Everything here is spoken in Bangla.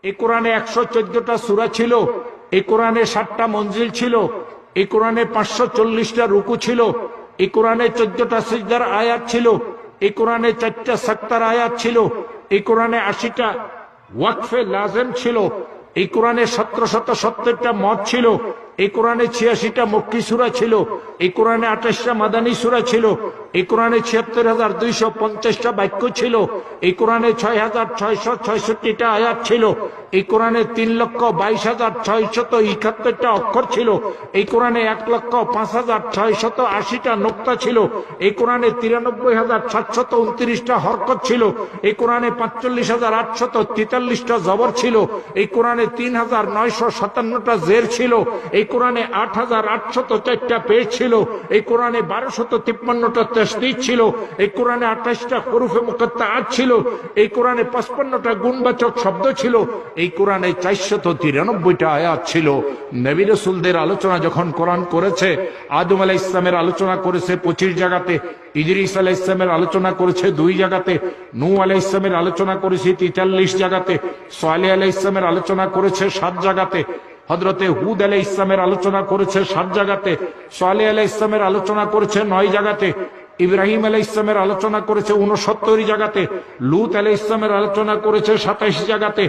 এই কোরআনে 114টা সূরা ছিল, এই কোরআনে 7টা মঞ্জিল ছিল, এই কোরআনে 540টা রুকু ছিল, এই কোরআনে 14টা সিজদার আয়াত ছিল, এই কোরআনে 4টা সাক্তার আয়াত ছিল, এই কোরআনে 80টা ওয়াকফে লাজেম ছিল, এই কোরআনে 1770টা মত ছিল, এই কোরআনে 86টা মক্কি সূরা ছিল, এই কোরআনে 28টা মাদানী সূরা ছিল, এই কোরআনে ৭৬,২৫০টা বাক্য ছিল, এই কোরআনে ৬,৬৬৬টা আয়াত ছিল, এই কোরআনে ৩,২২,৬৭১টা অক্ষর ছিল, এই কোরআনে ১,০৫,৬৮০টা নোক্তা ছিল, এই কোরআনে ৯৩,৭২৯টা হরকত ছিল, এই কোরআনে ৪৫,৮৪৩টা জবর ছিল, এই কোরআনে ৩,৯৫৭টা জের ছিল, এই কোরআনে ৮,৮০৪টা পেশ ছিল, এই কোরআনে ১২৫৩টা তাসদীদ ছিল, এই কোরআনে ২৮টা হরুফে মুকাত্তাআত ছিল, এই কোরআনে ৫৫টা গুণবাচক শব্দ ছিল, এই কোরআনে ৪৯৩টা আয়াত ছিল। নবী রাসূলদের আলোচনা যখন কোরআন করেছে, আদম আলাইহিস সালামের আলোচনা করেছে 25 জায়গাতে, ইদ্রিস আলাইহিস সালামের আলোচনা করেছে 2 জায়গাতে, নূহ আলাইহিস সালামের আলোচনা করেছে 43 জায়গাতে, সালেহ আলাইহিস সালামের আলোচনা করেছে 7 জায়গাতে, হযরতে হুদ আলাইহিস সালামের আলোচনা করেছে 7 জায়গাতে, সালেহ আলাইহিস সালামের আলোচনা করেছে 9 জায়গাতে, ইব্রাহিম আলাইহিস সালামের আলোচনা করেছে 69 জায়গাতে, লূত আলাইহিস সালামের আলোচনা করেছে 27 জায়গাতে,